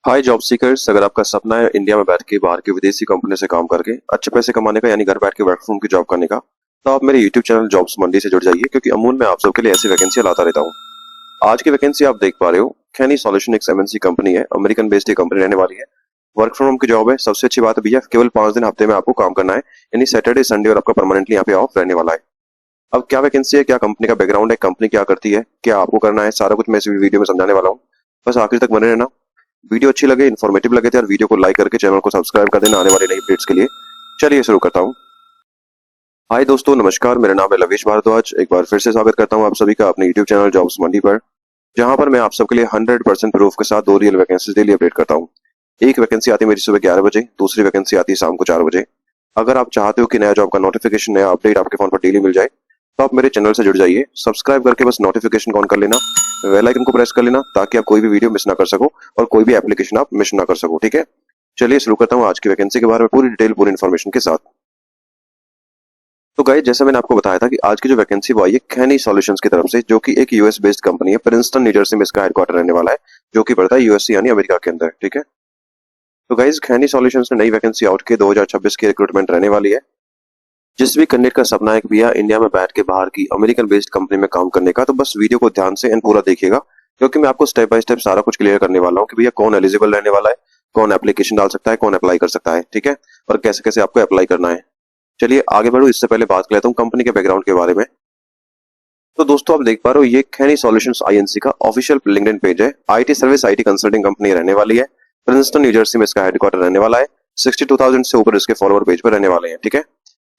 हाय job seekers, अगर आपका सपना है इंडिया में बैठ के बाहर की विदेशी कंपनी से काम करके अच्छे पैसे कमाने का, यानी घर बैठ के वर्क फ्रॉम की जॉब करने का, तो आप मेरे यूट्यूब चैनल जॉब्स मंडी से जुड़ जाइए, क्योंकि अमूल में आप सबके लिए ऐसी वैकेंसी लाता रहता हूँ। आज की वैकेंसी आप देख पा रहे हो, खैनी सॉल्यूशन एक एमएनसी कंपनी है, अमेरिकन बेस्ड कंपनी रहने वाली है। वर्क फ्रॉम होम की जॉब है। सबसे अच्छी बात है भैया, केवल 5 दिन हफ्ते में आपको काम करना है, यानी सैटरडे संडे, और आपका परमानेंटली यहाँ पे ऑफ रहने वाला है। अब क्या वैकेंसी है, क्या कंपनी का बैकग्राउंड है, कंपनी क्या करती है, क्या आपको करना है, सारा कुछ मैं इस वीडियो में समझाने वाला हूँ। बस आखिर तक बने रहना। वीडियो अच्छी लगे, इन्फॉर्मेटिव लगे थे, और वीडियो को लाइक करके चैनल को सब्सक्राइब कर देना आने वाली नई अपडेट्स के लिए। चलिए शुरू करता हूँ। हाय दोस्तों, नमस्कार, मेरा नाम है लवेश भारद्वाज। एक बार फिर से स्वागत करता हूँ आप सभी का अपने यूट्यूब चैनल जॉब्स मंडी पर, जहां पर मैं आप सबके लिए 100% प्रूफ के साथ 2 रियल वैकेंसी डेली अपडेट करता हूँ। एक वैकेंसी आती है मेरी सुबह 11 बजे, दूसरी वैकेंसी आती है शाम को 4 बजे। अगर आप चाहते हो कि नया जॉब का नोटिफिकेशन, नया अपडेट आपके फोन पर डेली मिल जाए, तो आप मेरे चैनल से जुड़ जाइए। सब्सक्राइब करके बस नोटिफिकेशन ऑन कर लेना, बेल आइकन को प्रेस कर लेना, ताकि आप कोई भी वीडियो मिस ना कर सको और कोई भी एप्लीकेशन आप मिस ना कर सको। ठीक है, चलिए शुरू करता हूँ आज की वैकेंसी के बारे में पूरी डिटेल, पूरी इन्फॉर्मेशन के साथ। तो गाइस, जैसे मैंने आपको बताया था कि आज की जो वैकेंसी वो आई है खैनी सॉल्यूशंस की तरफ से, जो कि एक यूएस बेस्ड कंपनी है। प्रिंसटन न्यू जर्सी में इसका हेडक्वार्टर रहने वाला है, जो कि पड़ता है यूएसए यानी अमेरिका के अंदर। ठीक है, तो गाइस खैनी सॉल्यूशंस ने नई वैकेंसी आउट की 2026 की रिक्रूटमेंट रहने वाली है। जिस भी कैंडिडेट का सपना है कि भैया इंडिया में बैठ के बाहर की अमेरिकन बेस्ड कंपनी में काम करने का, तो बस वीडियो को ध्यान से एंड पूरा देखिएगा, क्योंकि मैं आपको स्टेप बाय स्टेप सारा कुछ क्लियर करने वाला हूँ कि भैया कौन एलिजिबल रहने वाला है, कौन एप्लीकेशन डाल सकता है, कौन अप्लाई कर सकता है। ठीक है, और कैसे कैसे आपको अप्लाई करना है। चलिए आगे बढ़ो, इससे पहले बात कर लेता हूँ कंपनी के बैकग्राउंड के बारे में। तो दोस्तों आप देख पा रहे हो, ये खैनी सॉल्यूशंस आईएनसी का ऑफिशियल लिंक्डइन पेज है। IT service, IT consulting company रहने वाली है। प्रिंसटन न्यू जर्सी में इसका हेडक्वार्टर रहने वाला है। 62,000 से ऊपर इसके फॉलोअर पेज पर रहने वाले हैं। ठीक है,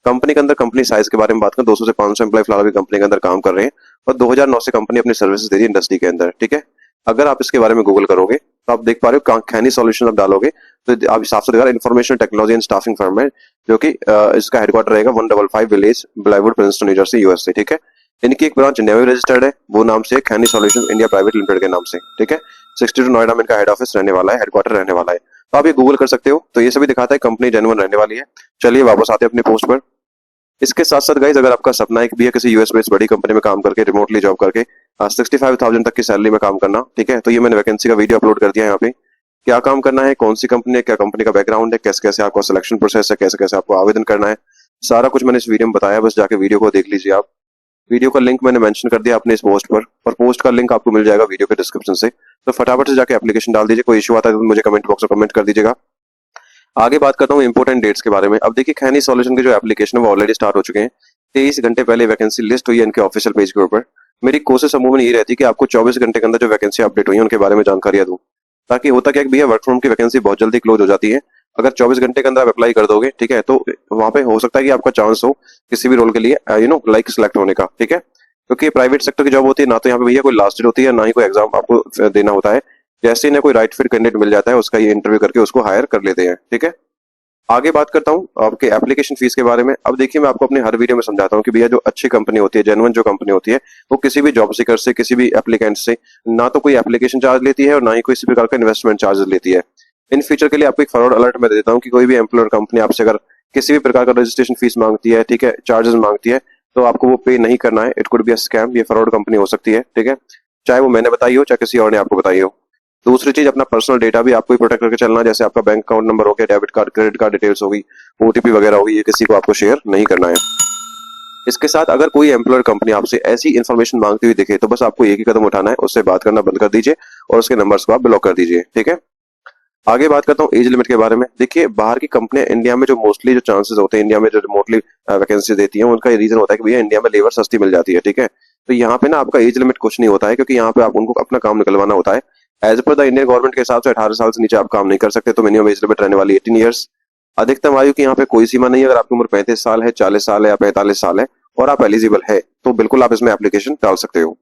कंपनी के अंदर कंपनी साइज के बारे में बात करें, 200 से 500 एम्प्लॉय फिलहाल अभी कंपनी के अंदर काम कर रहे हैं, और 2009 से कंपनी अपनी सर्विसेज दे रही है इंडस्ट्री के अंदर। ठीक है, अगर आप इसके बारे में गूगल करोगे तो आप देख पा रहे हो, खैनी सॉल्यूशन आप डालोगे तो आप साफ साफ दिखा information technology and staffing firm है, जो कि इसका हेडक्वार्टर रहेगा 155 village, boulevard, Princeton New Jersey, USA. ठीक है, इनकी एक ब्रांच नेवी रजिस्टर्ड है, वो नाम से खैनी सॉल्यूशन इंडिया प्राइवेट लिमिटेड के नाम से। ठीक है, 62 नोएडा में इनका हेड ऑफिस रहने वाला है, हेडक्वार्टर रहने वाला है। तो आप ये गूगल कर सकते हो, तो ये सभी दिखाता है कंपनी जेन्युइन रहने वाली है। चलिए वापस आते हैं अपनी पोस्ट पर। इसके साथ साथ गाइज, अगर आपका सपना है कि भैया किसी यूएस बेस्ड बड़ी कंपनी में काम करके रिमोटली जॉब करके 65,000 तक की सैलरी में काम करना, ठीक है, तो ये मैंने वैकेंसी का वीडियो अपलोड कर दिया है यहाँ पे। क्या काम करना है, कौन सी कंपनी है, क्या कंपनी का बैकग्राउंड है, कैसे कैसे आपका सिलेक्शन प्रोसेस है, कैसे कैसे आपको आवेदन करना है, सारा कुछ मैंने इस वीडियो में बताया। बस जाके वीडियो को देख लीजिए आप। वीडियो का लिंक मैंने मेंशन कर दिया अपने इस पोस्ट पर, और पोस्ट का लिंक आपको मिल जाएगा वीडियो के डिस्क्रिप्शन से। तो फटाफट से जाके एप्लीकेशन डाल दीजिए। कोई इशू आता है तो मुझे कमेंट बॉक्स में कमेंट कर दीजिएगा। आगे बात करता हूँ इंपोर्टेंट डेट्स के बारे में। अब देखिए, खैनी सॉल्यूशन के जो एप्लीकेशन है वो ऑलरेडी स्टार्ट हो चुके हैं। 23 घंटे पहले वैकेंसी लिस्ट हुई है इनके ऑफिशियल पेज के ऊपर। मेरी कोशिश अमूमन ये रहती है कि आपको 24 घंटे के अंदर जो वैकेंसी अपडेट हुई है उनके बारे में जानकारियां दूं, ताकि होता क्या है कि भैया वर्क फ्रॉम की वैकेंसी बहुत जल्दी क्लोज हो जाती है। अगर 24 घंटे के अंदर आप अप्लाई कर दोगे, ठीक है, तो वहां पे हो सकता है कि आपका चांस हो किसी भी रोल के लिए लाइक सिलेक्ट होने का। ठीक है, क्योंकि प्राइवेट सेक्टर की जॉब होती है, ना तो यहाँ पे भैया कोई लास्ट डेट होती है, ना ही कोई एग्जाम आपको देना होता है। जैसे ही ना कोई राइट फिट कैंडिडेट मिल जाता है, उसका ये इंटरव्यू करके उसको हायर कर लेते हैं। ठीक है, आगे बात करता हूँ आपके एप्लीकेशन फीस के बारे में। अब देखिए, मैं आपको अपने हर वीडियो में समझाता हूँ कि भैया जो अच्छी कंपनी होती है, जेन्युइन जो कंपनी होती है, वो किसी भी जॉब सीकर से, किसी भी एप्लीकेंट से ना तो कोई एप्लीकेशन चार्ज लेती है और ना ही किसी प्रकार का इन्वेस्टमेंट चार्जेस लेती है। इन फ्यूचर के लिए आपको एक फॉरवर्ड अलर्ट मैं देता हूँ कि कोई भी एम्प्लॉयर कंपनी आपसे अगर किसी भी प्रकार का रजिस्ट्रेशन फीस मांगती है, ठीक है, चार्जेस मांगती है, तो आपको वो पे नहीं करना है। It could be a scam, ये फॉरवर्ड कंपनी हो सकती है। ठीक है, चाहे वो मैंने बताई हो, चाहे किसी और ने आपको बताई हो। दूसरी चीज, अपना पर्सनल डेटा भी आपको ही प्रोटेक्ट करके चलना है। जैसे आपका बैंक अकाउंट नंबर हो गया, debit card, credit card details होगी, ओटीपी वगैरह होगी, ये किसी को आपको शेयर नहीं करना है। इसके साथ अगर कोई एम्प्लॉयर कंपनी आपसे ऐसी इन्फॉर्मेशन मांगती हुई दिखे, तो बस आपको एक ही कदम उठाना है, उससे बात करना बंद कर दीजिए और उसके नंबर्स को आप ब्लॉक कर दीजिए। ठीक है, आगे बात करता हूँ एज लिमिट के बारे में। देखिए, बाहर की कंपनियां इंडिया में जो मोस्टली जो चांसेस होते हैं, इंडिया में जो रिमोटली वैकेंसी देती हैं, उनका रीजन होता है कि भैया इंडिया में लेबर सस्ती मिल जाती है। ठीक है, तो यहाँ पे ना आपका एज लिमिट कुछ नहीं होता है, क्योंकि यहाँ पे आप उनको अपना काम निकलवाना होता है। As per the Indian government के हिसाब से 18 साल से नीचे आप काम नहीं कर सकते, तो मिनिमम एज लिमिट रहने वाली 18 ईयर्स। अधिकतम आयु की यहाँ पे कोई सीमा नहीं है। अगर आपकी उम्र 35 साल है, 40 साल है या 45 साल है और आप एलिजिबल है, तो बिल्कुल आप इसमें एप्लीकेशन डाल सकते हो।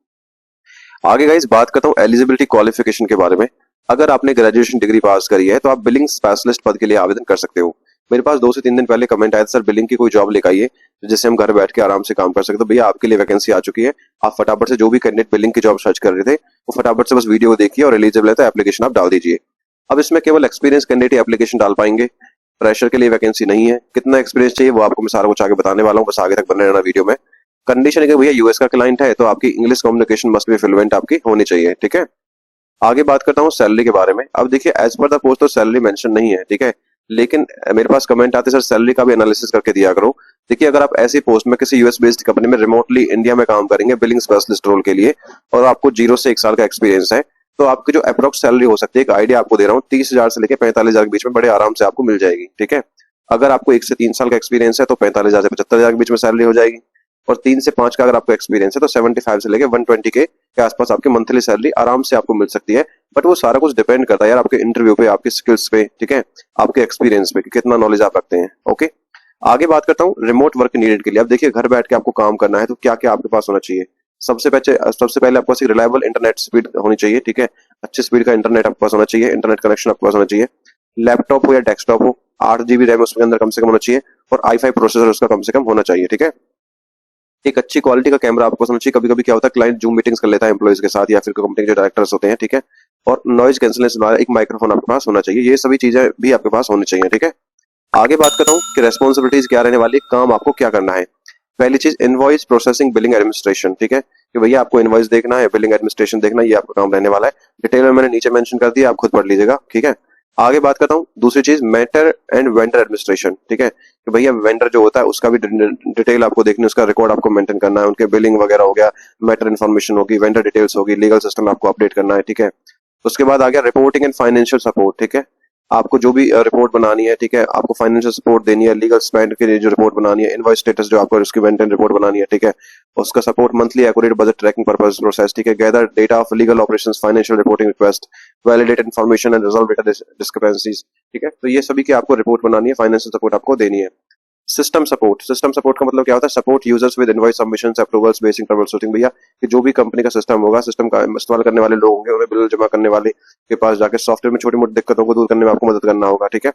आगे गाइस बात करता हूँ एलिजिबिलिटी क्वालिफिकेशन के बारे में। अगर आपने ग्रेजुएशन डिग्री पास करी है, तो आप बिलिंग स्पेशलिस्ट पद के लिए आवेदन कर सकते हो। मेरे पास 2 से 3 दिन पहले कमेंट आया था, सर बिलिंग की कोई जॉब लेकर आइए जिससे हम घर बैठ के आराम से काम कर सकते। तो भैया आपके लिए वैकेंसी आ चुकी है। आप फटाफट से, जो भी कैंडिडेट बिलिंग की जॉब सर्च कर रहे थे, वो फटाफट से बस वीडियो देखिए और एलिजिबल है तो एप्लीकेशन आप डाल दीजिए। अब इसमें केवल एक्सपीरियंस कैंडिडेट एप्लीकेशन डाल पाएंगे, प्रेशर के लिए वैकेंसी नहीं है। कितना एक्सपीरियंस चाहिए वो आपको मैं सारा कुछ आगे बताने वाला हूँ, बस आगे तक बने रहना वीडियो में। कंडीशन है कि भैया यूएस का क्लाइंट है, तो आपकी English communication must be fluent आपकी होनी चाहिए। ठीक है, आगे बात करता हूँ सैलरी के बारे में। अब देखिए एज पर द पोस्ट तो सैलरी मेंशन नहीं है, ठीक है, लेकिन मेरे पास कमेंट आते सर सैलरी का भी एनालिसिस करके दिया करो। देखिए अगर आप ऐसी पोस्ट में किसी यूएस बेस्ड कंपनी में रिमोटली इंडिया में काम करेंगे बिलिंग स्पेशलिस्ट रोल के लिए और आपको 0 से 1 साल का एक्सपीरियंस है, तो आपकी जो अप्रोक्स सैलरी हो सकती है, एक आइडिया आपको दे रहा हूँ, 30,000 से लेकर 45,000 के बीच में बड़े आराम से आपको मिल जाएगी, ठीक है। अगर आपको 1 से 3 साल का एक्सपीरियंस है तो 45,000 से 75,000 के बीच में सैलरी हो जाएगी, और 3 से 5 का अगर आपको एक्सपीरियंस है तो 75 से लेके 120 के आसपास आपकी मंथली सैलरी आराम से आपको मिल सकती है। बट वो सारा कुछ डिपेंड करता है यार आपके इंटरव्यू पे, आपके स्किल्स पे, ठीक है, आपके एक्सपीरियंस पे कि कितना नॉलेज आप रखते हैं। ओके, आगे बात करता हूँ रिमोट वर्क नीडेड के लिए। अब देखिए घर बैठ के आपको काम करना है तो क्या क्या आपके पास होना चाहिए। सबसे पहले आपके पास एक रिलायबल इंटरनेट स्पीड होनी चाहिए, ठीक है, अच्छी स्पीड का इंटरनेट आपके पास होना चाहिए, इंटरनेट कनेक्शन आपके पास होना चाहिए। लैपटॉप हो या डेस्कटॉप हो, 8 GB रैम उसके अंदर कम से कम होना चाहिए, और i5 प्रोसेसर उसका कम से कम होना चाहिए, ठीक है। एक अच्छी क्वालिटी का कैमरा आपको समझ चाहिए। कभी कभी क्या होता है क्लाइंट जूम मीटिंग्स कर लेता है एम्प्लॉइज के साथ या फिर कंपनी के जो डायरेक्टर्स होते हैं, ठीक है। और नॉइज कैंसलेशन वाला एक माइक्रोफोन आपके पास होना चाहिए। ये सभी चीजें भी आपके पास होनी चाहिए, ठीक है। आगे बात करता हूँ कि रेस्पॉन्सिबिलिटीज क्या रहने वाली, काम आपको क्या करना है। पहली चीज इनवॉइस प्रोसेसिंग बिलिंग एडमिनिस्ट्रेशन, ठीक है, कि भैया आपको इनवॉइस देखना है, बिलिंग एडमिनिस्ट्रेशन देखना है, ये आपका काम रहने वाला है। डिटेल में मैंने नीचे मेंशन कर दिया, आप खुद पढ़ लीजिएगा, ठीक है। आगे बात करता हूँ दूसरी चीज मैटर एंड वेंडर एडमिनिस्ट्रेशन, ठीक है, कि भैया वेंडर जो होता है उसका भी डिटेल आपको देखनी है, उसका रिकॉर्ड आपको मेंटेन करना है, उनके बिलिंग वगैरह हो गया, मैटर इन्फॉर्मेशन होगी, वेंडर डिटेल्स होगी, लीगल सिस्टम आपको अपडेट करना है, ठीक है। उसके बाद आ गया रिपोर्टिंग एंड फाइनेंशियल सपोर्ट, ठीक है, आपको जो भी रिपोर्ट बनानी है, ठीक है, आपको फाइनेंशियल सपोर्ट देनी है, लीगल स्पेंड के लिए जो रिपोर्ट बनानी है, इनवॉइस स्टेटस जो आपको उसकी मेंटेन रिपोर्ट बनानी है, ठीक है, उसका support monthly accurate budget tracking purpose process, ठीक है, gather data of legal operations, financial reporting request, validate information and resolve data discrepancies, ठीक है। तो ये सभी की आपको रिपोर्ट बनानी है, फाइनेंशियल सपोर्ट आपको देनी है। सिस्टम सपोर्ट का मतलब क्या होता है, support users with invoice submissions, approvals, basic trouble shooting. भैया कि जो भी कंपनी का सिस्टम होगा, सिस्टम का इस्तेमाल करने वाले लोग होंगे, उन्हें बिल जमा करने वाले के पास जाकर सॉफ्टवेयर में छोटी मोटी दिक्कतों को दूर करने में आपको मदद करना होगा, ठीक है।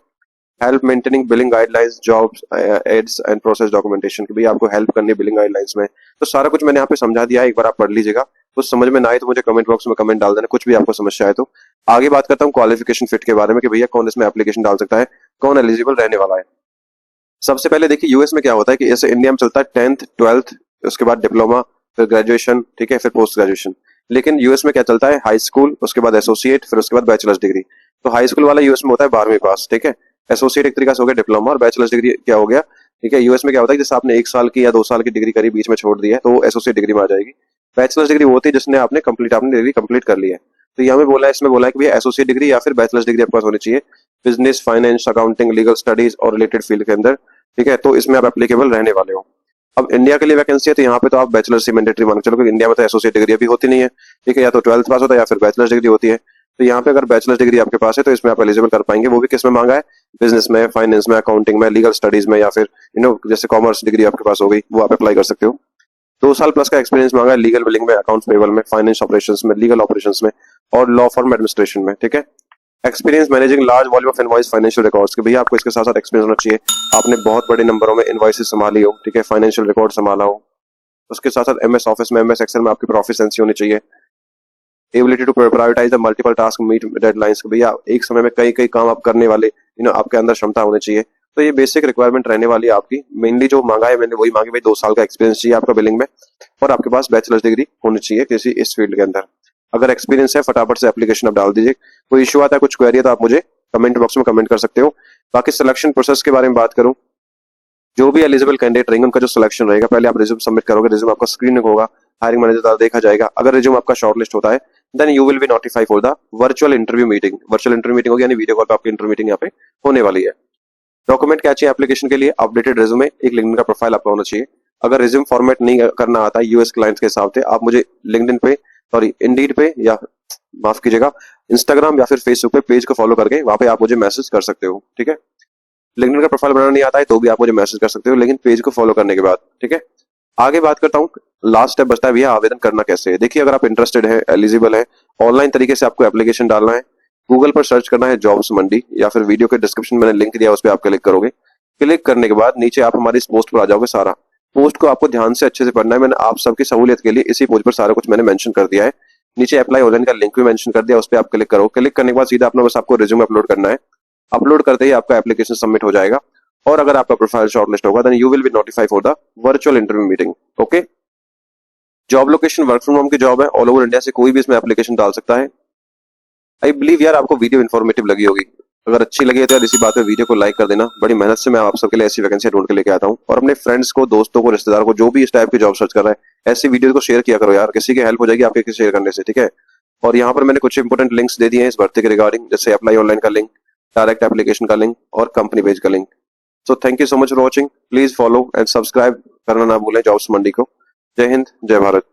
Help maintaining billing guidelines, jobs, aids and process documentation, की भी आपको हेल्प करनी है बिलिंग गाइडलाइंस में। तो सारा कुछ मैंने यहाँ पे समझा दिया है, एक बार आप पढ़ लीजिएगा। कुछ समझ में ना आए तो मुझे कमेंट बॉक्स में कमेंट डाल देना, कुछ भी आपको समस्या है तो। आगे बात करता हूँ क्वालिफिकेशन फिट के बारे में कि भैया कौन इसमें एप्लीकेशन डाल सकता है, कौन एलिजिबल रहने वाला है। सबसे पहले देखिए यूएस में क्या होता है कि जैसे इंडिया में चलता है 10th 12th, उसके बाद डिप्लोमा, फिर ग्रेजुएशन, ठीक है, फिर पोस्ट ग्रेजुएशन। लेकिन यूएस में क्या चलता है, हाई स्कूल, उसके बाद एसोसिएट, फिर उसके बाद बैचलर्स डिग्री। तो हाई स्कूल वाला यूएस में होता है 12वीं पास, ठीक है। एसोसिएट एक तरीका से हो गया डिप्लोमा, और बैचलर्स डिग्री क्या हो गया, ठीक है। यूएस में क्या होता है जैसे आपने 1 साल की या 2 साल की डिग्री करी, बीच में छोड़ दी है, तो एसोसिएट डिग्री में आ जाएगी। बैचलर्स डिग्री वो होती है जिसने आपने डिग्री कंप्लीट कर ली है। तो यहाँ में बोला है, इसमें बोला है कि भैया एसोसिएट डिग्री या फिर बैचलर्स डिग्री आपके पास होनी चाहिए business, finance, accounting, legal studies और रिलेटेड फील्ड के अंदर, ठीक है। तो इसमें आप एप्लीकेबल रहने वाले हो। अब इंडिया के लिए वैकेंसी है तो यहाँ पे तो आप बैचलर से मैंडेटरी मान के चलो, क्योंकि इंडिया में तो एसोसिएट डिग्री अभी होती नहीं है, ठीक है, या तो 12th पास होता है या फिर बैचलर डिग्री होती है। तो यहाँ पे अगर बैचलर डिग्री आपके पास है तो इसमें आप एलिजिबल कर पाएंगे। वो भी किस में मांगा है, बिजनेस में, फाइनेंस में, अकाउंटिंग में, लीगल स्टडीज में, या फिर जैसे कॉमर्स डिग्री आपके पास हो गई, वो आप अप्लाई कर सकते हो। 2 साल प्लस का एक्सपीरियंस मांगा है लीगल बिलिंग में, अकाउंट्स पेबल में, फाइनेंस ऑपरेशंस में, लीगल ऑपरेशंस में, और लॉ फर्म एडमिनिस्ट्रेशन में, ठीक है। Experience managing large volume of invoice financial records, कि भैया आपको इसके साथ साथ एक्सपीरियंस होना चाहिए, आपने बहुत बड़े नंबरों में इनवॉइसेस संभाली हो, ठीक है, फाइनेंशियल रिकॉर्ड संभाला हो। उसके साथ साथ एमएस ऑफिस में, एमएस एक्सेल में आपकी प्रोफिशिएंसी होनी चाहिए। Ability to prioritise the multiple task, meet deadlines, कि भैया एक समय में कई कई काम आप करने वाले, आपके अंदर क्षमता होनी चाहिए। तो ये बेसिक रिक्वायरमेंट रहने वाली है आपकी। मेनली जो मांगा है मैंने वही मांगी, भाई 2 साल का एक्सपीरियंस चाहिए आपका बिलिंग में, और आपके पास बैचलर्स डिग्री होनी चाहिए किसी इस फील्ड के अंदर। अगर एक्सपीरियंस है फटाफट से एप्लीकेशन आप डाल दीजिए। कोई इशू आता है, कुछ क्वेरी है तो आप मुझे कमेंट बॉक्स में कमेंट कर सकते हो। बाकी सिलेक्शन प्रोसेस के बारे में बात करूं, जो भी एलिजिबल कैंडिडेट रहेंगे उनका जो सिलेक्शन रहेगा, पहले आप रिज्यूम सबमिट करोगे, रिज्यूम आपका स्क्रीनिंग होगा, हायरिंग मैनेजर द्वारा देखा जाएगा। अगर रिज्यूम आपका शॉर्टलिस्ट होता है then you will be notified for the virtual interview meeting. Virtual interview meeting होगी, यानी वीडियो कॉल पे आपकी इंटरव्यू मीटिंग यहाँ पे होने वाली है। डॉक्यूमेंट क्या चाहिए एप्लीकेशन के लिए, अपडेटेड रिज्यूमे, एक लिंक्डइन का प्रोफाइल आपका होना चाहिए। अगर रिज्यूम फॉर्मेट नहीं करना आता है यूएस क्लाइंट्स के हिसाब से, आप मुझे लिंक्डइन पे, सॉरी इंडीड पे, या माफ कीजिएगा इंस्टाग्राम या फिर फेसबुक पे पेज को फॉलो करके वहां पे आप मुझे मैसेज कर सकते हो, ठीक है। लिंक्डइन का प्रोफाइल बनाना नहीं आता है तो भी आप मुझे मैसेज कर सकते हो, लेकिन पेज को फॉलो करने के बाद, ठीक है। आगे बात करता हूँ, लास्ट स्टेप बचता है भैया आवेदन करना कैसे है। देखिए अगर आप इंटरेस्टेड है, एलिजिबल है, ऑनलाइन तरीके से आपको एप्लीकेशन डालना है। गूगल पर सर्च करना है जॉब्स मंडी, या फिर वीडियो के डिस्क्रिप्शन में मैंने लिंक दिया उस पर आप क्लिक करोगे। क्लिक करने के बाद नीचे आप हमारी इस पोस्ट पर आ जाओगे। सारा पोस्ट को आपको ध्यान से अच्छे से पढ़ना है, मैंने आप सबकी सहूलियत के लिए इसी पोस्ट पर सारा कुछ मैंने मेंशन कर दिया है। नीचे अप्लाई ऑनलाइन का लिंक भी मेंशन कर दिया, उस पर आप क्लिक करो। क्लिक करने के बाद सीधा अपना बस आपको रिज्यूम अपलोड करना है। अपलोड करते ही आपका एप्लीकेशन सबमिट हो जाएगा, और अगर आपका प्रोफाइल शॉर्टलिस्ट होगा then you will be notified for the virtual interview meeting. Okay, job location work from home की जॉब है, ऑल ओवर इंडिया से कोई भी इसमें एप्लीकेशन डाल सकता है। आई बिलीव यार आपको वीडियो इन्फॉर्मेटिव लगी होगी। अगर अच्छी लगी है तो यार इसी बात पे वीडियो को लाइक कर देना। बड़ी मेहनत से मैं आप सबके लिए ऐसी वैकेंसी ढूंढ के लेके आता हूँ, और अपने फ्रेंड्स को, दोस्तों को, रिश्तेदार को, जो भी इस टाइप की जॉब सर्च कर रहा है, ऐसी वीडियो को शेयर किया करो यार। किसी की हेल्प हो जाएगी आपके शेयर करने से, ठीक है। और यहाँ पर मैंने कुछ इंपोर्टेंट लिंक्स दे दिए हैं इस भर्ती के रिगार्डिंग, जैसे अप्लाई ऑनलाइन का लिंक, डायरेक्ट एप्लीकेशन का लिंक और कंपनी पेज का link. So thank you so much for watching. Please follow and subscribe करना ना भूलें जॉब्स मंडी को। जय हिंद, जय भारत।